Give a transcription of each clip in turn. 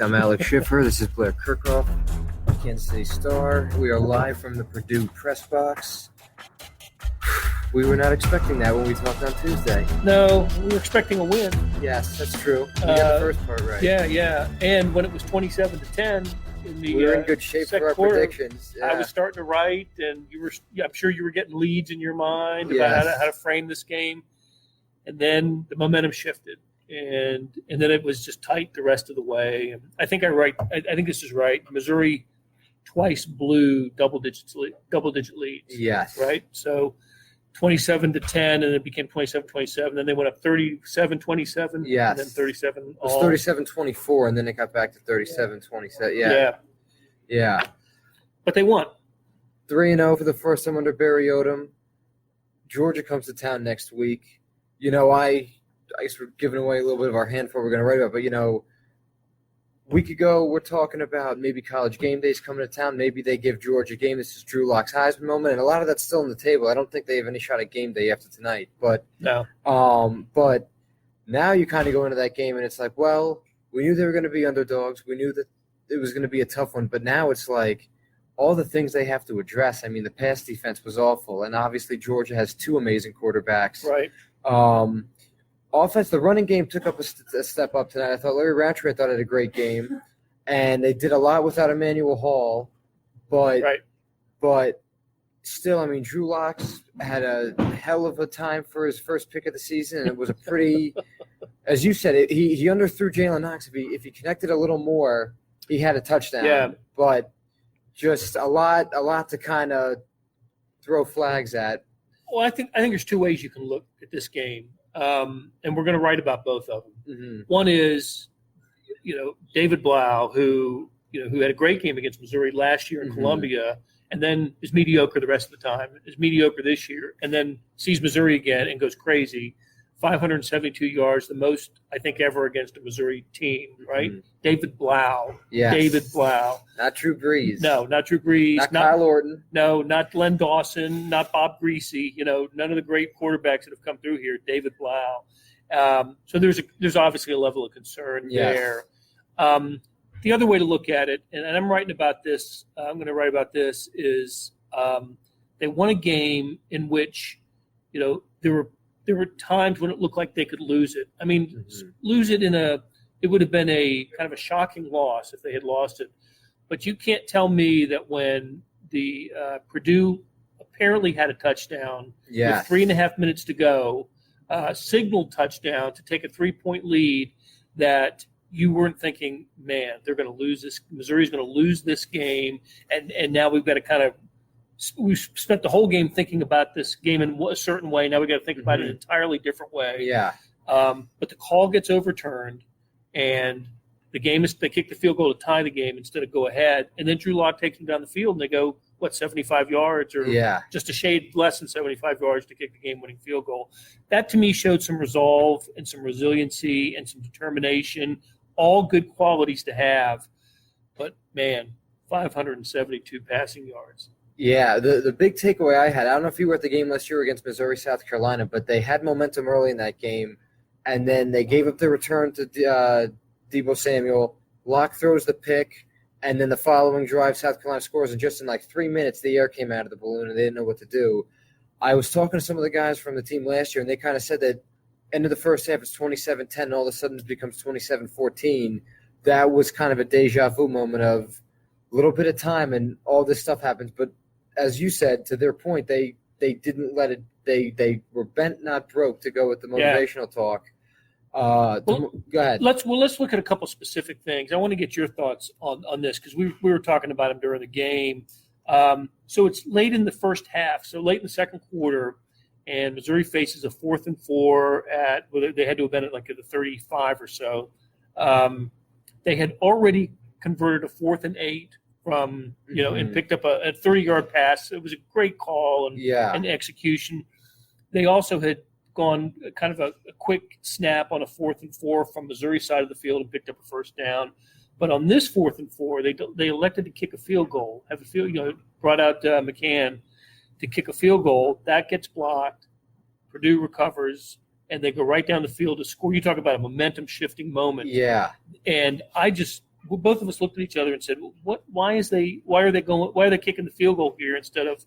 I'm Alex Schiffer. This is Blair Kerkhoff, Kansas City Star. We are live from the Purdue press box. We were not expecting that when we talked on Tuesday. No, we were expecting a win. Yes, that's true. We got the first part right. Yeah. And when it was 27-10 in the we were in good shape for our quarter, predictions. Yeah. I was starting to write, and I'm sure you were getting leads in your mind about how to frame this game. And then the momentum shifted, and then it was just tight the rest of the way. And I think I think this is right. Missouri twice blew double-digit leads. Yes. Right? So 27-10, and it became 27-27. Then they went up 37-27. Yes. And then 37. It was 37-24, and then it got back to 37-27. Yeah. But they won. 3-0 for the first time under Barry Odom. Georgia comes to town next week. You know, I guess we're giving away a little bit of our hand for what we're going to write about, but, you know, a week ago we're talking about maybe college game days coming to town. Maybe they give Georgia a game. This is Drew Lock's Heisman moment, and a lot of that's still on the table. I don't think they have any shot at game day after tonight. But no. But now you kind of go into that game, and it's like, well, we knew they were going to be underdogs. We knew that it was going to be a tough one. But now it's like all the things they have to address. I mean, the pass defense was awful, and obviously Georgia has two amazing quarterbacks. Right. Offense, the running game took up a step up tonight. I thought Larry Rountree had a great game, and they did a lot without Emmanuel Hall, but still, I mean, Drew Lock had a hell of a time for his first pick of the season, and it was a pretty, as you said, he underthrew Jalen Knox. If he connected a little more, he had a touchdown. Yeah. But just a lot to kind of throw flags at. Well, I think there's two ways you can look at this game, and we're going to write about both of them. Mm-hmm. One is, David Blau, who had a great game against Missouri last year in Columbia, and then is mediocre the rest of the time, is mediocre this year, and then sees Missouri again and goes crazy. 572 yards, the most, I think, ever against a Missouri team, right? Mm-hmm. David Blau. Yes. David Blau. Not Drew Brees. No, not Drew Brees. Not Kyle Orton. No, not Glenn Dawson, not Bob Greasy. None of the great quarterbacks that have come through here. David Blau. So there's obviously a level of concern there. The other way to look at it, and I'm writing about this, I'm going to write about this, is they won a game in which, there were times when it looked like they could lose it. I mean, lose it it would have been a kind of a shocking loss if they had lost it. But you can't tell me that when the Purdue apparently had a touchdown with 3.5 minutes to go, signaled touchdown to take a 3-point lead, that you weren't thinking, man, they're going to lose this. Missouri's going to lose this game, and now we've got to kind of. We spent the whole game thinking about this game in a certain way. Now we got to think about it an entirely different way. Yeah. But the call gets overturned, and they kick the field goal to tie the game instead of go ahead. And then Drew Lock takes them down the field, and they go 75 yards or just a shade less than 75 yards to kick the game-winning field goal. That to me showed some resolve and some resiliency and some determination. All good qualities to have, but man, 572 passing yards. Yeah, the big takeaway I had, I don't know if you were at the game last year against Missouri, South Carolina, but they had momentum early in that game, and then they gave up the return to Deebo Samuel. Locke throws the pick, and then the following drive, South Carolina scores, and just in like 3 minutes, the air came out of the balloon, and they didn't know what to do. I was talking to some of the guys from the team last year, and they kind of said that end of the first half is 27-10, and all of a sudden it becomes 27-14. That was kind of a deja vu moment of a little bit of time, and all this stuff happens, but as you said, to their point, they didn't let it. They were bent, not broke, to go with the motivational talk. Go ahead. Let's look at a couple specific things. I want to get your thoughts on this because we were talking about them during the game. So it's late in the first half, so late in the second quarter, and Missouri faces a 4th and 4 they had to have been at like the 35 or so. They had already converted a 4th and 8. From and picked up a 30-yard pass. It was a great call and execution. They also had gone kind of a quick snap on a 4th and 4 from Missouri side of the field and picked up a first down. But on this 4th and 4, they elected to kick a field goal. Brought out McCann to kick a field goal. That gets blocked. Purdue recovers, and they go right down the field to score. You talk about a momentum shifting moment. Yeah. And I just both of us looked at each other and said, why are they kicking the field goal here instead of,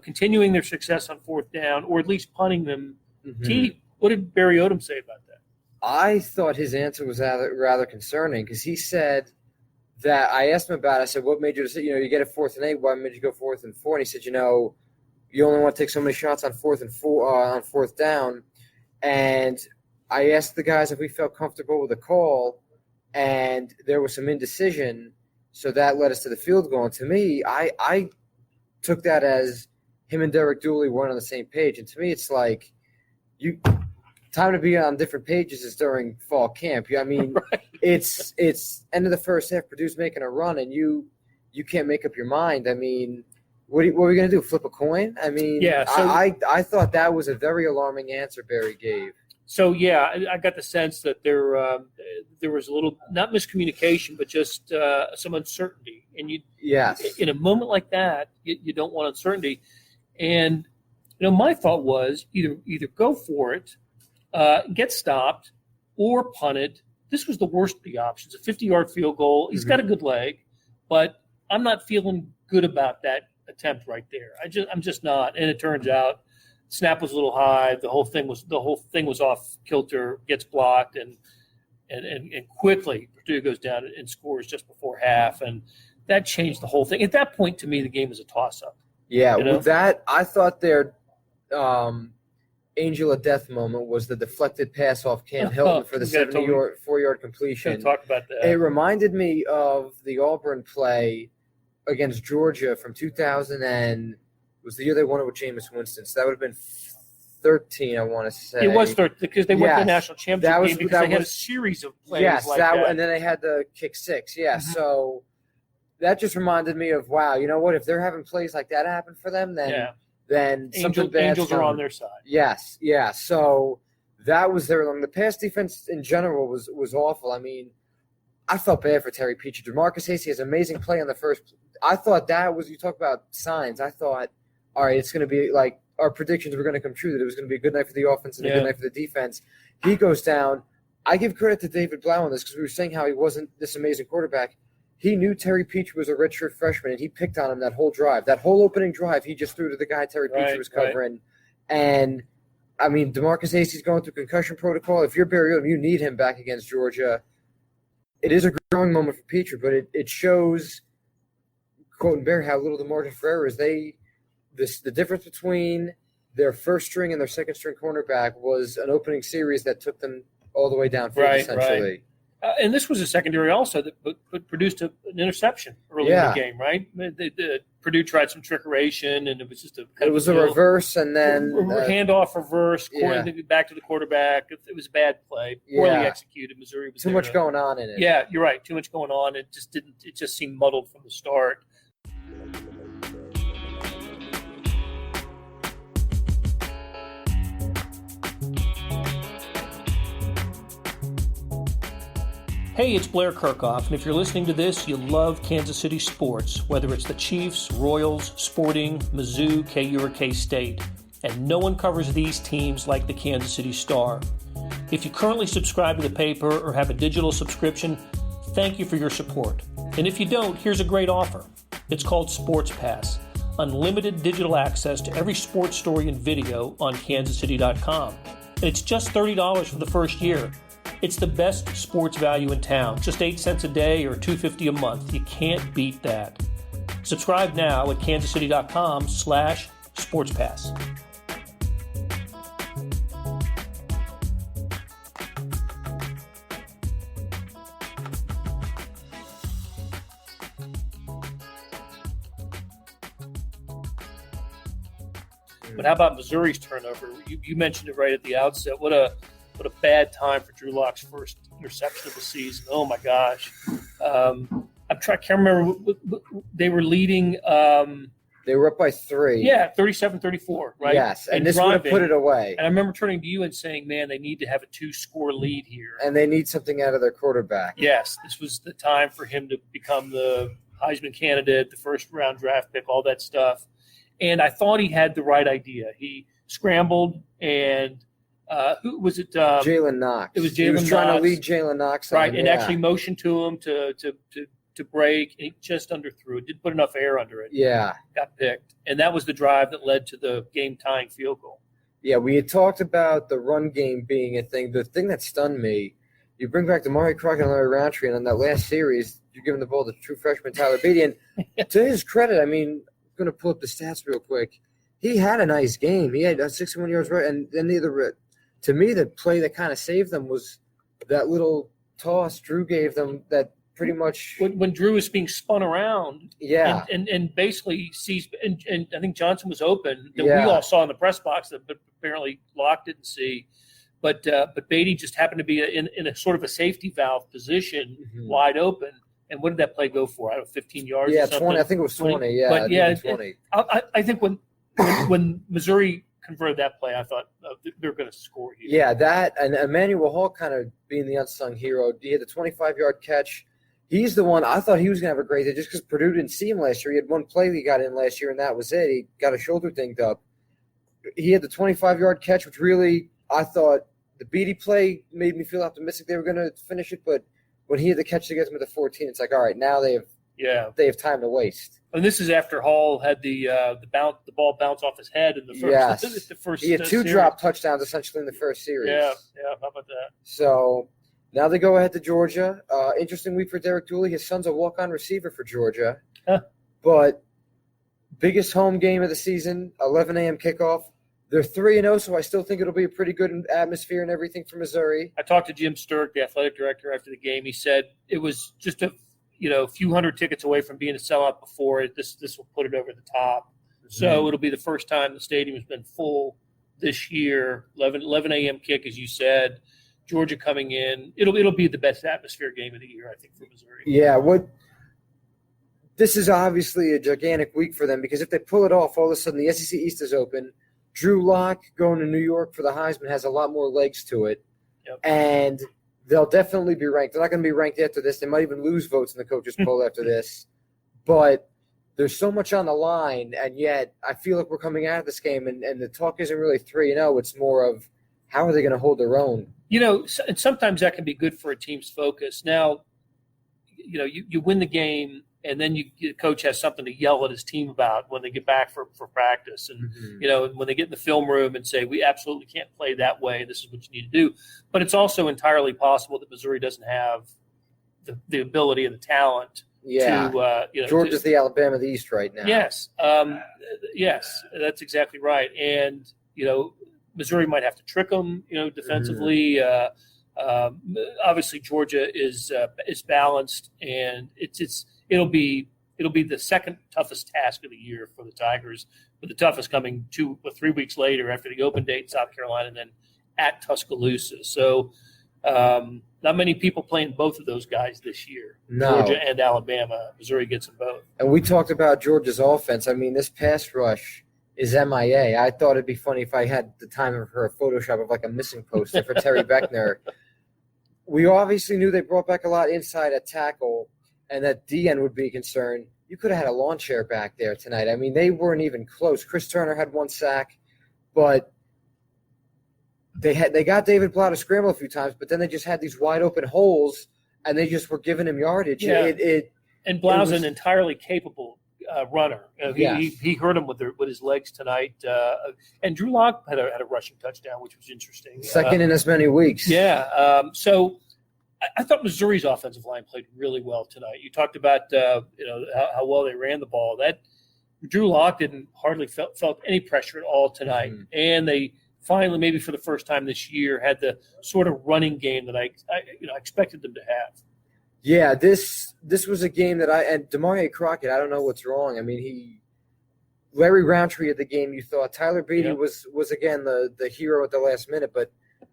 continuing their success on fourth down or at least punting them deep? What did Barry Odom say about that? I thought his answer was rather concerning because he said that I asked him about it. I said, what made you decide, you get a 4th and 8, why made you go 4th and 4? And he said, you only want to take so many shots on 4th and 4 on 4th down. And I asked the guys if we felt comfortable with the call, and there was some indecision, so that led us to the field goal. And to me, I took that as him and Derek Dooley weren't on the same page. And to me, it's like time to be on different pages is during fall camp. I mean, right. It's end of the first half, Purdue's making a run, and you can't make up your mind. I mean, what are we going to do, flip a coin? I mean, yeah, so, I thought that was a very alarming answer Barry gave. So, yeah, I got the sense that there was a little, not miscommunication, but just some uncertainty. And in a moment like that, you don't want uncertainty. And, my thought was either go for it, get stopped, or punt it. This was the worst of the options. A 50-yard field goal. He's got a good leg, but I'm not feeling good about that attempt right there. I'm just not. And it turns out snap was a little high. The whole thing was off kilter, gets blocked, and quickly Purdue goes down and scores just before half, and that changed the whole thing. At that point, to me, the game was a toss-up. Yeah, with that, I thought their angel of death moment was the deflected pass off Cam Hilton for the 74-yard completion. Talk about that. It reminded me of the Auburn play against Georgia from 2000 and was the year they won it with Jameis Winston. So that would have been 13, I want to say. It was 13 because they went to the national championship game because they had a series of plays like that. And then they had the kick 6. Yeah, so that just reminded me of, wow, you know what? If they're having plays like that happen for them, then something bad. Angels are on their side. Yes, yeah. So that was the pass defense in general was awful. I mean, I felt bad for Terry Peach. DeMarcus Hasty has an amazing play on the first. I thought that was, you talk about signs. I thought, all right, it's going to be like our predictions were going to come true, that it was going to be a good night for the offense and a good night for the defense. He goes down. I give credit to David Blau on this because we were saying how he wasn't this amazing quarterback. He knew Terry Peach was a redshirt freshman, and he picked on him that whole drive. That whole opening drive, he just threw to the guy Terry Peach was covering. Right. And, I mean, DeMarcus Hasty's going through concussion protocol. If you're Barry Odom, you need him back against Georgia. It is a growing moment for Peach, but it shows, quoting Barry, how little the margin for error is. The difference between their first string and their second string cornerback was an opening series that took them all the way downfield, essentially. Right. And this was a secondary also that produced an interception early in the game, right? Purdue tried some trickeration, and it was just a reverse, and then handoff reverse, back to the quarterback. It was a bad play, poorly executed. Missouri was too much going on in it. Yeah, you're right. Too much going on. It just seemed muddled from the start. Hey, it's Blair Kerkhoff, and if you're listening to this, you love Kansas City sports, whether it's the Chiefs, Royals, Sporting, Mizzou, KU, or K-State. And no one covers these teams like the Kansas City Star. If you currently subscribe to the paper or have a digital subscription, thank you for your support. And if you don't, here's a great offer. It's called Sports Pass, unlimited digital access to every sports story and video on kansascity.com. And it's just $30 for the first year. It's the best sports value in town, just 8 cents a day or $2.50 a month. You can't beat that. Subscribe now at kansascity.com/sportspass. But how about Missouri's turnover? You mentioned it right at the outset. What a bad time for Drew Lock's first interception of the season. Oh, my gosh. I can't remember. They were leading. They were up by 3. Yeah, 37-34, right? Yes, and this would have put it away. And I remember turning to you and saying, man, they need to have a 2-score lead here. And they need something out of their quarterback. Yes, this was the time for him to become the Heisman candidate, the first-round draft pick, all that stuff. And I thought he had the right idea. He scrambled and Who was it? Jalen Knox. It was Jalen Knox. He was trying to lead Jalen Knox. Right, and actually motioned to him to break, and he just underthrew it. Didn't put enough air under it. Yeah. Got picked. And that was the drive that led to the game-tying field goal. Yeah, we had talked about the run game being a thing. The thing that stunned me, you bring back Damari Crockett and Larry Roundtree, and on that last series, you're giving the ball to true freshman Tyler Beatty. And to his credit, I mean, I'm going to pull up the stats real quick. He had a nice game. He had 61 yards, right? And then to me, the play that kind of saved them was that little toss Drew gave them that pretty much when Drew was being spun around, and basically sees, and I think Johnson was open that we all saw in the press box that apparently Locke didn't see, but Beatty just happened to be in a sort of a safety valve position, wide open. And what did that play go for? I don't know, 15 yards. Yeah, or something? 20. I think it was 20. Yeah, but yeah, 20. I think when Missouri converted that play, I thought they're going to score here. Yeah, that and Emmanuel Hall kind of being the unsung hero. He had the 25-yard catch. He's the one I thought he was going to have a great day just because Purdue didn't see him last year. He had one play he got in last year, and that was it. He got a shoulder dinged up. He had the 25-yard catch, which really I thought the Beatty play made me feel optimistic they were going to finish it. But when he had the catch to get them at the 14, it's like, all right, now they have time to waste. And this is after Hall had the ball bounce off his head in the first. The first he had two series. drop touchdowns essentially in the first series. Yeah. How about that? So now they go ahead to Georgia. Interesting week for Derek Dooley. His son's a walk-on receiver for Georgia. But biggest home game of the season, 11 a.m. kickoff. They're 3-0, so I still think it'll be a pretty good atmosphere and everything for Missouri. I talked to Jim Sturck, the athletic director, after the game. He said it was just a few hundred tickets away from being a sellout before. This will put it over the top. So it'll be the first time the stadium has been full this year. 11 a.m. kick, as you said. Georgia coming in. It'll be the best atmosphere game of the year, I think, for Missouri. Yeah, this is obviously a gigantic week for them because if they pull it off, all of a sudden the SEC East is open. Drew Lock going to New York for the Heisman has a lot more legs to it. Yep. And they'll definitely be ranked. They're not going to be ranked after this. They might even lose votes in the coaches poll after this. But there's so much on the line, and yet I feel like we're coming out of this game, and the talk isn't really 3-0. It's more of how are they going to hold their own? And sometimes that can be good for a team's focus. Now, you win the game, and then the coach has something to yell at his team about when they get back for practice. And, when they get in the film room and say, we absolutely can't play that way. This is what you need to do. But it's also entirely possible that Missouri doesn't have the ability and the talent to Georgia's the Alabama of the East right now. Yes. Yes, that's exactly right. And, Missouri might have to trick them, defensively. Obviously, Georgia is balanced, and it'll be the second toughest task of the year for the Tigers, with the toughest coming 2 or 3 weeks later after the open date in South Carolina and then at Tuscaloosa. So not many people playing both of those guys this year, Georgia and Alabama. Missouri gets them both. And we talked about Georgia's offense. I mean, this pass rush is MIA. I thought it'd be funny if I had the time for a Photoshop of like a missing poster for Terry Beckner. We obviously knew they brought back a lot inside at tackle, and that D-end would be concerned. You could have had a lawn chair back there tonight. I mean, they weren't even close. Chris Turner had 1 sack, but they got David Blau to scramble a few times, but then they just had these wide open holes, and they just were giving him yardage. Yeah. And Blau's an entirely capable runner. He hurt him with his legs tonight. And Drew Lock had a rushing touchdown, which was interesting. Second in as many weeks. Yeah. So I thought Missouri's offensive line played really well tonight. You talked about how well they ran the ball. That Drew Lock didn't hardly felt any pressure at all tonight, and they finally, maybe for the first time this year, had the sort of running game that I expected them to have. Yeah, this was a game that and Damari Crockett, I don't know what's wrong. I mean, Larry Roundtree at the game, you thought Tyler Beatty was again the hero at the last minute, but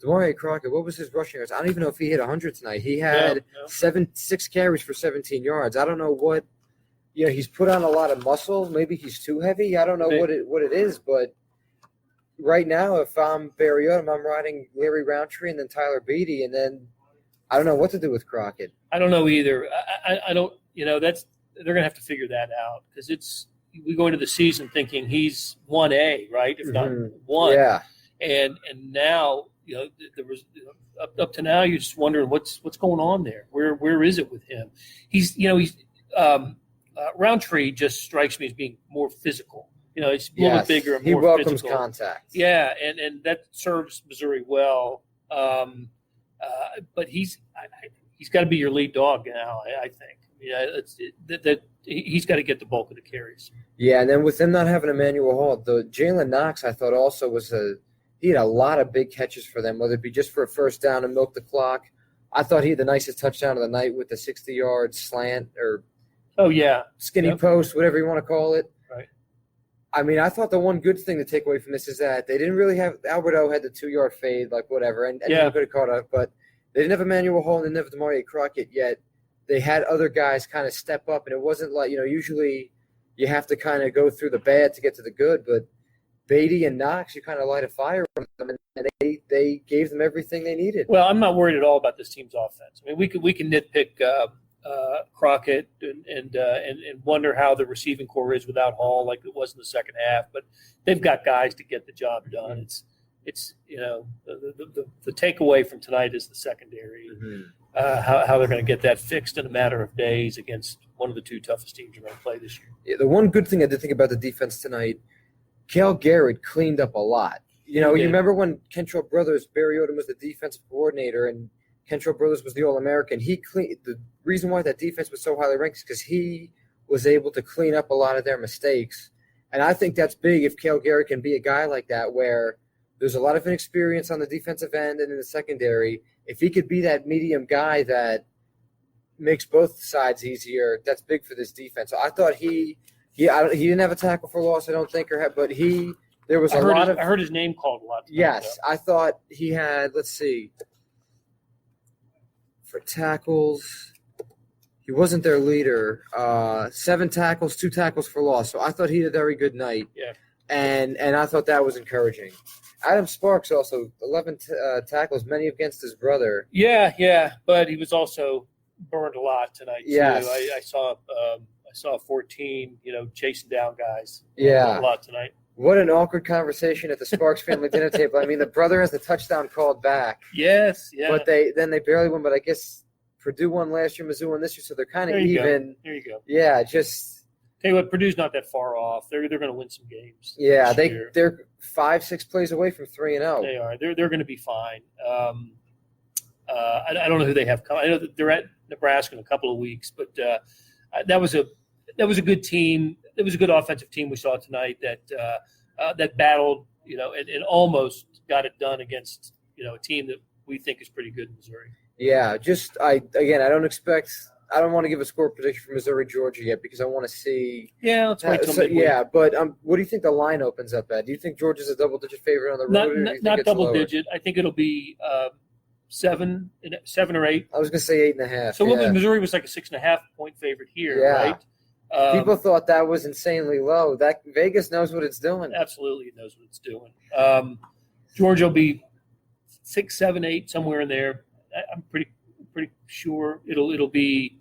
Damari Crockett, what was his rushing yards? I don't even know if he hit 100 tonight. He had 6 carries for 17 yards. I don't know what he's put on a lot of muscle. Maybe he's too heavy. I don't know what it is, but right now, if I'm Barry Odom, I'm riding Larry Roundtree and then Tyler Beatty, and then I don't know what to do with Crockett. I don't know either. I don't. They're gonna have to figure that out because we go into the season thinking he's 1A, right? If not 1. Yeah. And now there was up to now you're just wondering what's going on there. Where is it with him? He's Roundtree just strikes me as being more physical. He's a little bit bigger and more welcomes physical. contact. Yeah, and that serves Missouri well. But he's got to be your lead dog now, I think. He's got to get the bulk of the carries. Yeah, and then with them not having Emmanuel Hall, the Jalen Knox I thought also he had a lot of big catches for them, whether it be just for a first down and milk the clock. I thought he had the nicest touchdown of the night with the 60-yard slant or skinny post, whatever you want to call it. Right. I mean, I thought the one good thing to take away from this is that they didn't really have – Alberto had the 2-yard fade, like whatever, and he could have caught up. But they didn't have Emmanuel Hall and they didn't have Demario Crockett yet. They had other guys kind of step up, and it wasn't like, usually you have to kind of go through the bad to get to the good. But Beatty and Knox, you kind of light a fire from them, and they gave them everything they needed. Well, I'm not worried at all about this team's offense. I mean, we can nitpick Crockett and wonder how the receiving core is without Hall, like it was in the second half. But they've got guys to get the job done. It's the takeaway from tonight is the secondary. Mm-hmm. How they're going to get that fixed in a matter of days against one of the two toughest teams you're going to play this year. Yeah, the one good thing I did think about the defense tonight, Cale Garrett cleaned up a lot. You remember when Kentrell Brothers, Barry Odom was the defensive coordinator and Kentrell Brothers was the All-American. The reason why that defense was so highly ranked is because he was able to clean up a lot of their mistakes. And I think that's big if Cale Garrett can be a guy like that where there's a lot of inexperience on the defensive end and in the secondary. If he could be that medium guy that makes both sides easier, that's big for this defense. So I thought he didn't have a tackle for loss, I don't think, but there was a lot of – I heard his name called a lot. Yes, I thought he had, let's see, for tackles, he wasn't their leader. 7 tackles, 2 tackles for loss. So I thought he had a very good night. Yeah. And I thought that was encouraging. Adam Sparks also 11 tackles, many against his brother. Yeah, but he was also burned a lot tonight too. Yes. I saw 14, chasing down guys. Yeah, a lot tonight. What an awkward conversation at the Sparks family dinner table. I mean, the brother has the touchdown called back. Yes, yeah. But they barely won. But I guess Purdue won last year, Mizzou won this year, so they're kind of even. There you go. Yeah, just. Tell you what, Purdue's not that far off. They're going to win some games. Yeah, they're 5-6 plays away from 3-0. They are. They're going to be fine. I don't know who they have coming. I know that they're at Nebraska in a couple of weeks, but that was a good team. It was a good offensive team we saw tonight that battled, and almost got it done against a team that we think is pretty good in Missouri. Yeah, I don't want to give a score prediction for Missouri-Georgia yet because I want to see. Yeah, let's wait till midweek. Yeah, but what do you think the line opens up at? Do you think Georgia's a double-digit favorite on the road? Not double-digit. I think it'll be 7 or 8. I was going to say 8.5. So Missouri was like a 6.5-point favorite here, right? People thought that was insanely low. That Vegas knows what it's doing. Absolutely, it knows what it's doing. Georgia will be 6, 7, 8, somewhere in there. I'm pretty sure it'll be.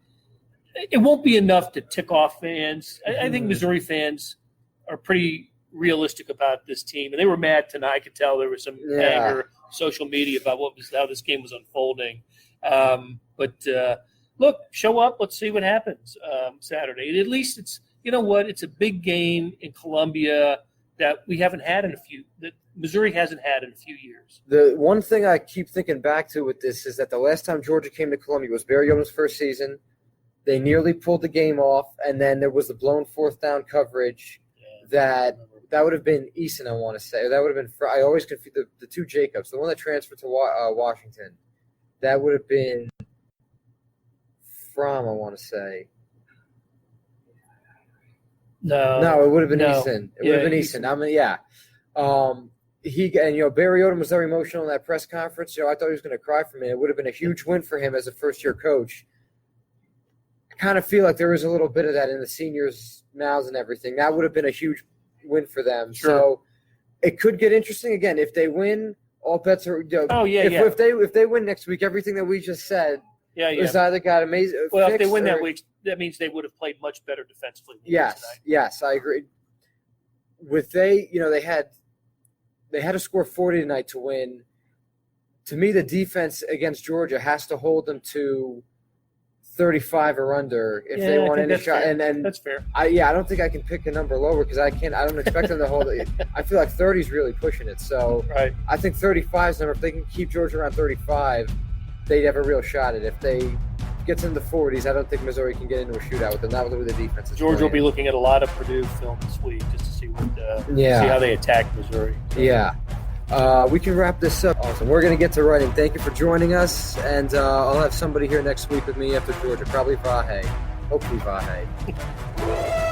It won't be enough to tick off fans. I think Missouri fans are pretty realistic about this team, and they were mad tonight. I could tell there was some anger, social media about how this game was unfolding. But look, show up. Let's see what happens Saturday. At least it's it's a big game in Columbia that we haven't had that Missouri hasn't had in a few years. The one thing I keep thinking back to with this is that the last time Georgia came to Columbia was Barry Odom's first season. They nearly pulled the game off, and then there was the blown 4th down coverage that would have been Eason, I want to say. Or that would have been – I always confuse the two Jacobs. The one that transferred to Washington, that would have been Fromm, I want to say. No, it would have been Eason. It would have been Eason. I mean, Barry Odom was very emotional in that press conference. I thought he was going to cry for me. It would have been a huge win for him as a first-year coach. I kind of feel like there was a little bit of that in the seniors' mouths and everything. That would have been a huge win for them. Sure. So it could get interesting again if they win. All bets are. If they win next week, everything that we just said. It's either got amazing. Well, if they win that week, that means they would have played much better defensively. Yes, I agree. They had to score 40 tonight to win. to me, the defense against Georgia has to hold them to 35 or under if they want any shot. Fair. And that's fair. I don't think I can pick a number lower because I don't expect them to hold it. I feel like 30 is really pushing it. So right. I think 35 is the number. If they can keep Georgia around 35, they'd have a real shot at it. If they gets in the 40s, I don't think Missouri can get into a shootout with them. Not with the defense. Georgia will be looking at a lot of Purdue film this week just to see see how they attack Missouri. So. Yeah. We can wrap this up. Awesome. We're going to get to running. Thank you for joining us, and I'll have somebody here next week with me after Georgia, probably Vahe. Hopefully Vahe.